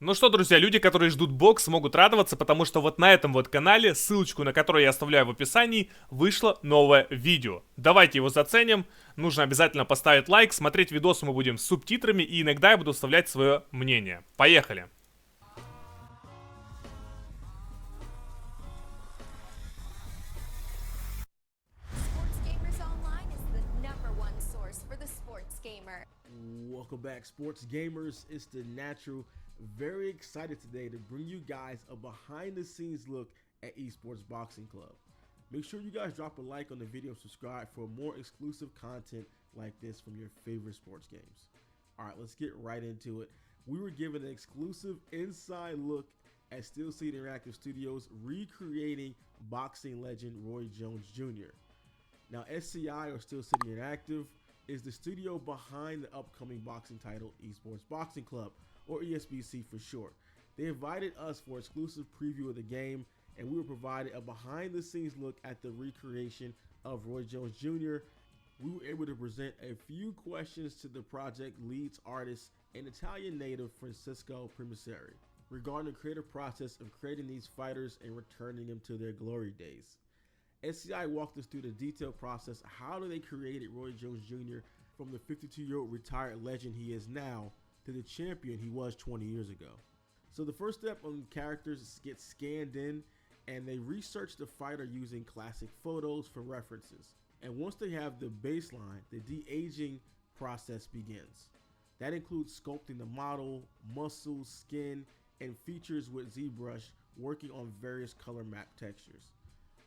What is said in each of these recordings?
Ну что, друзья, люди, которые ждут бокс, могут радоваться, потому что вот на этом вот канале, ссылочку на который я оставляю в описании, вышло новое видео. Давайте его заценим, нужно обязательно поставить лайк, смотреть видосы мы будем с субтитрами, и иногда я буду вставлять свое мнение. Поехали! Welcome back, sports gamers. It's the Natural. Very excited today to bring you guys a behind the scenes look at eSports Boxing Club. Make sure you guys drop a like on the video and subscribe for more exclusive content like this from your favorite sports games. All right, let's get right into it. We were given an exclusive inside look at Steel City Interactive Studios recreating boxing legend Roy Jones Jr. Now, SCI, or Steel City Interactive, is the studio behind the upcoming boxing title eSports Boxing Club, or ESBC for short. They invited us for exclusive preview of the game, and we were provided a behind the scenes look at the recreation of Roy Jones Jr. We were able to present a few questions to the project lead's artist and Italian native Francesco Primiseri regarding the creative process of creating these fighters and returning them to their glory days. SCI walked us through the detailed process. How do they created Roy Jones Jr. from the 52-year-old retired legend he is now to the champion he was 20 years ago? So the first step on characters gets scanned in, and they research the fighter using classic photos for references. And once they have the baseline, the de-aging process begins. That includes sculpting the model, muscles, skin, and features with ZBrush, working on various color map textures.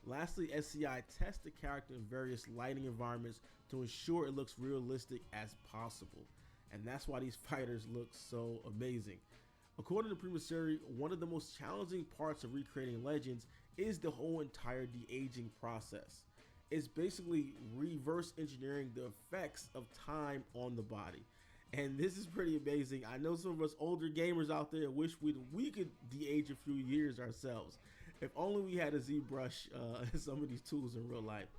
Lastly, SCI tests the character in various lighting environments to ensure it looks realistic as possible. And that's why these fighters look so amazing. According to Primiseri, one of the most challenging parts of recreating legends is the whole entire de-aging process. It's basically reverse engineering the effects of time on the body. And this is pretty amazing. I know some of us older gamers out there wish we could de-age a few years ourselves. If only we had a ZBrush some of these tools in real life.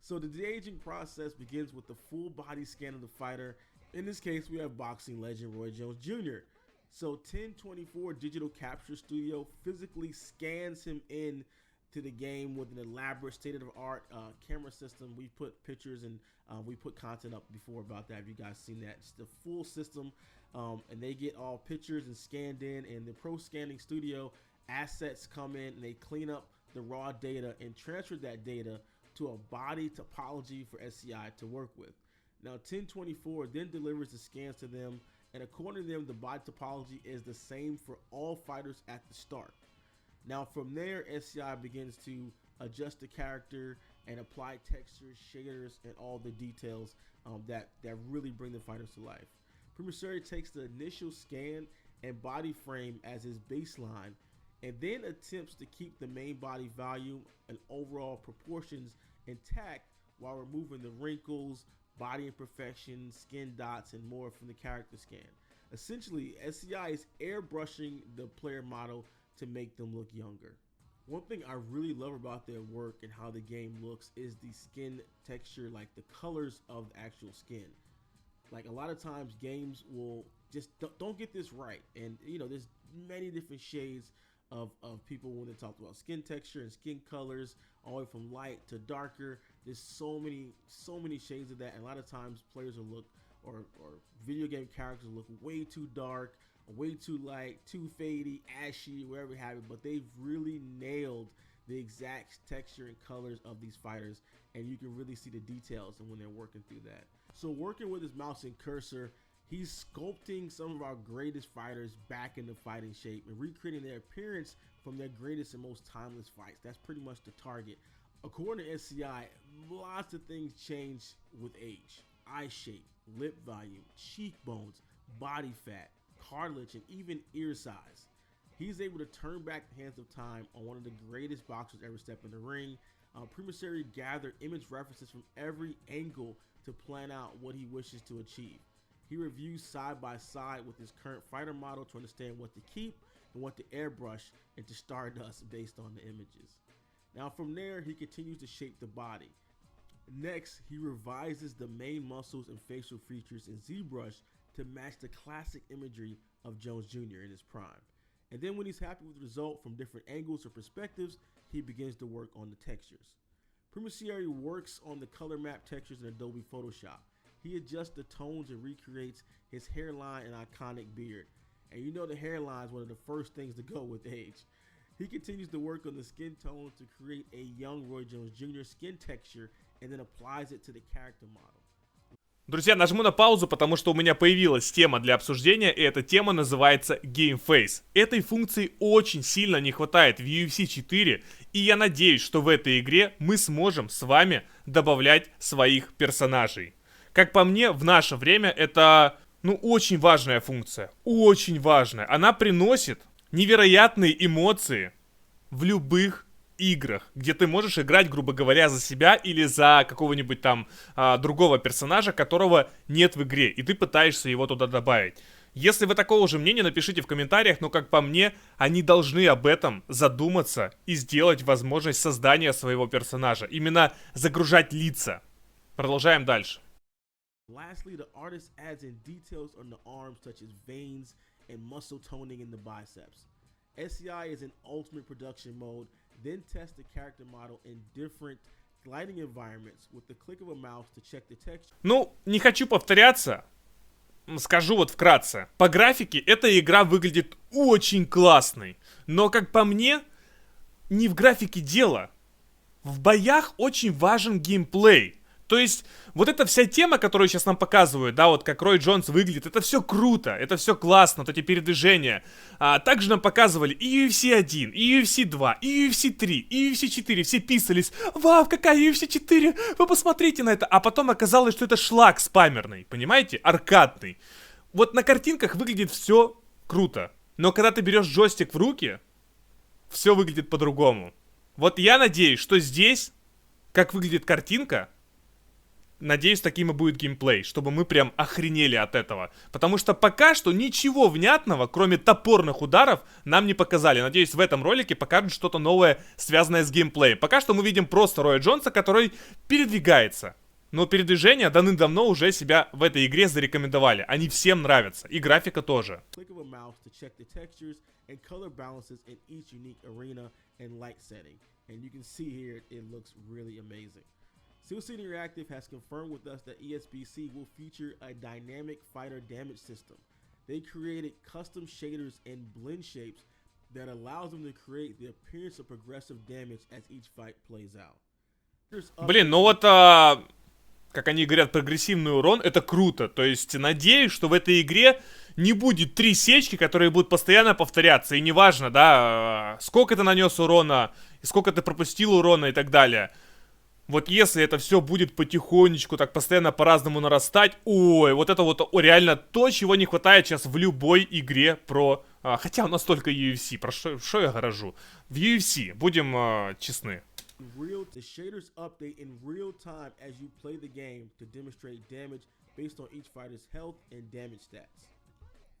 So the de-aging process begins with the full body scan of the fighter. In this case, we have boxing legend Roy Jones Jr. So 1024 Digital Capture Studio physically scans him in to the game with an elaborate state-of-the-art camera system. We put pictures and we put content up before about that. Have you guys seen that? It's the full system, and they get all pictures and scanned in. And the Pro Scanning Studio assets come in and they clean up the raw data and transfer that data to a body topology for SCI to work with. Now 1024 then delivers the scans to them, and according to them, the body topology is the same for all fighters at the start. Now from there, SCI begins to adjust the character and apply textures, shaders, and all the details that really bring the fighters to life. Primiseri takes the initial scan and body frame as his baseline, and then attempts to keep the main body volume and overall proportions intact while removing the wrinkles, body imperfections, skin dots, and more from the character scan. Essentially, SCI is airbrushing the player model to make them look younger. One thing I really love about their work and how the game looks is the skin texture, like the colors of the actual skin. Like a lot of times games will just don't get this right, and you know, there's many different shades of people when they talk about skin texture and skin colors, all the way from light to darker. There's so many shades of that, and a lot of times players will look, or video game characters look way too dark, way too light, too fadey, ashy, wherever you have it. But they've really nailed the exact texture and colors of these fighters, and you can really see the details and when they're working through that. So working with his mouse and cursor, he's sculpting some of our greatest fighters back into fighting shape and recreating their appearance from their greatest and most timeless fights. That's pretty much the target. According to SCI, lots of things change with age. Eye shape, lip volume, cheekbones, body fat, cartilage, and even ear size. He's able to turn back the hands of time on one of the greatest boxers ever step in the ring. Primiseri gathered image references from every angle to plan out what he wishes to achieve. He reviews side by side with his current fighter model to understand what to keep and what to airbrush into stardust based on the images. Now from there, he continues to shape the body. Next, he revises the main muscles and facial features in ZBrush to match the classic imagery of Jones Jr. in his prime. And then when he's happy with the result from different angles or perspectives, he begins to work on the textures. Primicieri works on the color map textures in Adobe Photoshop. He adjusts the tones and recreates his hairline and iconic beard. And you know the hairline is one of the first things to go with age. He continues to work on the skin tones to create a young Roy Jones Jr. skin texture and then applies it to the character model. Друзья, нажму на паузу, потому что у меня появилась тема для обсуждения, и эта тема называется Game Face. Этой функции очень сильно не хватает в UFC 4, и я надеюсь, что в этой игре мы сможем с вами добавлять своих персонажей. Как по мне, в наше время это, очень важная функция, очень важная. Она приносит невероятные эмоции в любых играх, где ты можешь играть, грубо говоря, за себя или за какого-нибудь там другого персонажа, которого нет в игре, и ты пытаешься его туда добавить. Если вы такого же мнения, напишите в комментариях, но как по мне, они должны об этом задуматься и сделать возможность создания своего персонажа. Именно загружать лица. Продолжаем дальше. Lastly, the artist adds in details on the arms such as veins and muscle toning in the biceps. SCI is in ultimate production mode, then test the character model in different lighting environments with the click of a mouse to check the texture. Не хочу повторяться, скажу вот вкратце. По графике эта игра выглядит очень классной, но как по мне, не в графике дело. В боях очень важен геймплей. То есть, вот эта вся тема, которую сейчас нам показывают, да, вот как Рой Джонс выглядит, это все круто, это все классно, вот эти передвижения. Также нам показывали и UFC 1, и UFC 2, и UFC 3, и UFC 4, все писались: «Вау, какая UFC 4, вы посмотрите на это!» А потом оказалось, что это шлак спамерный, понимаете, аркадный. Вот на картинках выглядит все круто, но когда ты берешь джойстик в руки, все выглядит по-другому. Вот я надеюсь, что здесь, как выглядит картинка, надеюсь, таким и будет геймплей, чтобы мы прям охренели от этого. Потому что пока что ничего внятного, кроме топорных ударов, нам не показали. Надеюсь, в этом ролике покажут что-то новое, связанное с геймплеем. Пока что мы видим просто Роя Джонса, который передвигается. Но передвижения давным-давно уже себя в этой игре зарекомендовали. Они всем нравятся. И графика тоже. SteelCity Interactive has confirmed with us that ESBC will feature a dynamic fighter damage system. They created custom shaders and blend shapes that allows them to create the appearance of progressive damage as each fight plays out. Блин, как они говорят, прогрессивный урон, это круто. То есть, надеюсь, что в этой игре не будет 3 сечки, которые будут постоянно повторяться. И неважно, да, сколько ты нанес урона, сколько ты пропустил урона и так далее. Вот если это все будет потихонечку, так постоянно по-разному нарастать, ой, вот это вот реально то, чего не хватает сейчас в любой игре про... хотя у нас только UFC, про что я горожу? В UFC, будем честны. The shaders update in real time as you play the game to demonstrate damage based on each fighter's health and damage stats.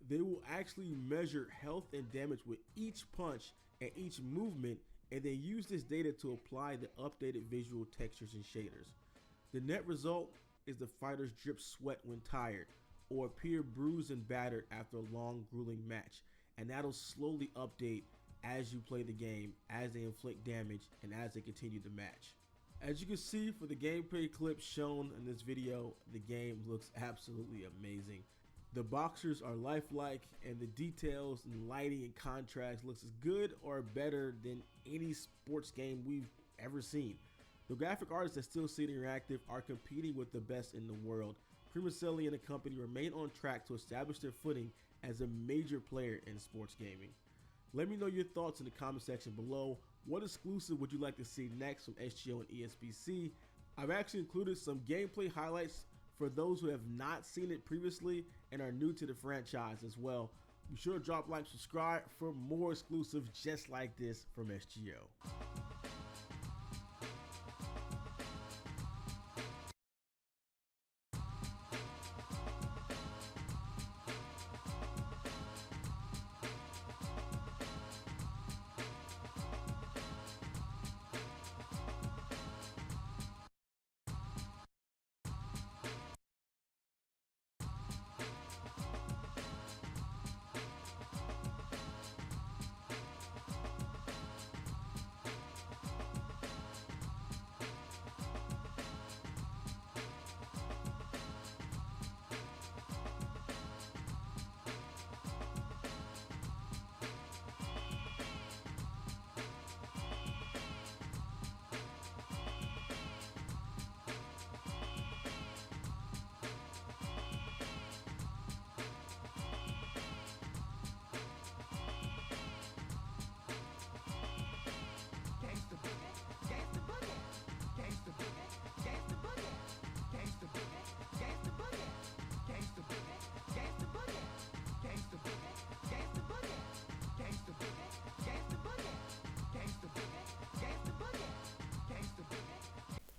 They will actually measure health and damage with each punch and each movement, and then use this data to apply the updated visual textures and shaders. The net result is the fighters drip sweat when tired, or appear bruised and battered after a long, grueling match, and that'll slowly update as you play the game, as they inflict damage, and as they continue the match. As you can see for the gameplay clip shown in this video, the game looks absolutely amazing. The boxers are lifelike, and the details and lighting and contrast looks as good or better than any sports game we've ever seen. The graphic artists at SteelCity Interactive are competing with the best in the world. Primicieri and the company remain on track to establish their footing as a major player in sports gaming. Let me know your thoughts in the comment section below. What exclusive would you like to see next from SGO and ESBC? I've actually included some gameplay highlights for those who have not seen it previously and are new to the franchise as well. Be sure to drop a like, subscribe for more exclusives just like this from SGO.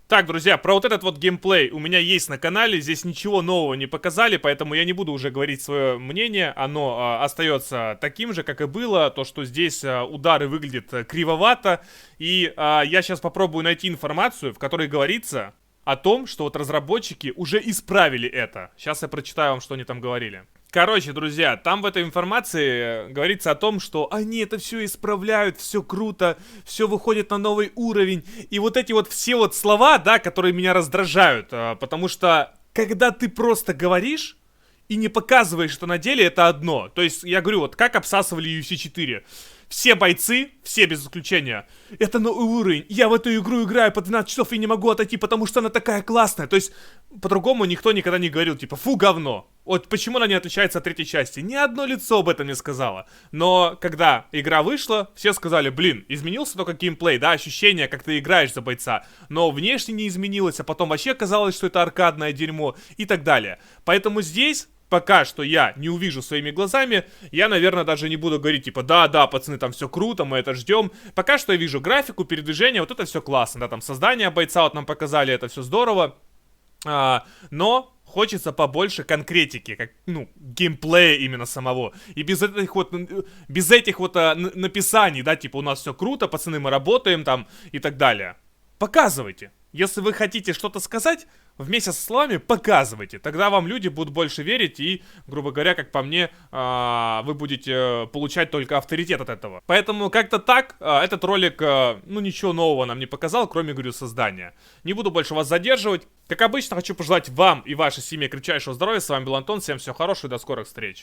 Так, друзья, про вот этот вот геймплей у меня есть на канале, здесь ничего нового не показали, поэтому я не буду уже говорить свое мнение, оно остается таким же, как и было, то, что здесь удары выглядят кривовато, и я сейчас попробую найти информацию, в которой говорится о том, что вот разработчики уже исправили это. Сейчас я прочитаю вам, что они там говорили. Короче, друзья, там в этой информации говорится о том, что они это все исправляют, все круто, все выходит на новый уровень. И вот эти вот все вот слова, да, которые меня раздражают, потому что когда ты просто говоришь и не показываешь это на деле, это одно. То есть, я говорю, вот как обсасывали UFC 4. Все бойцы, все без исключения, это новый уровень, я в эту игру играю по 12 часов и не могу отойти, потому что она такая классная. То есть, по-другому никто никогда не говорил, типа, фу, говно. Вот почему она не отличается от третьей части? Ни одно лицо об этом не сказало. Но когда игра вышла, все сказали, блин, изменился только геймплей, да, ощущение, как ты играешь за бойца. Но внешне не изменилось, а потом вообще казалось, что это аркадное дерьмо и так далее. Поэтому здесь... Пока что я не увижу своими глазами, я, наверное, даже не буду говорить, типа, да, пацаны, там все круто, мы это ждем. Пока что я вижу графику, передвижение, вот это все классно, да, там создание бойца вот нам показали, это все здорово. Но хочется побольше конкретики, как, ну, геймплея именно самого. И без этих вот написаний, да, типа, у нас все круто, пацаны, мы работаем там и так далее. Показывайте. Если вы хотите что-то сказать, вместе со словами показывайте. Тогда вам люди будут больше верить и, грубо говоря, как по мне, вы будете получать только авторитет от этого. Поэтому как-то так, этот ролик, ну, ничего нового нам не показал, кроме, говорю, создания. Не буду больше вас задерживать. Как обычно, хочу пожелать вам и вашей семье крепчайшего здоровья. С вами был Антон, всем всего хорошего и до скорых встреч.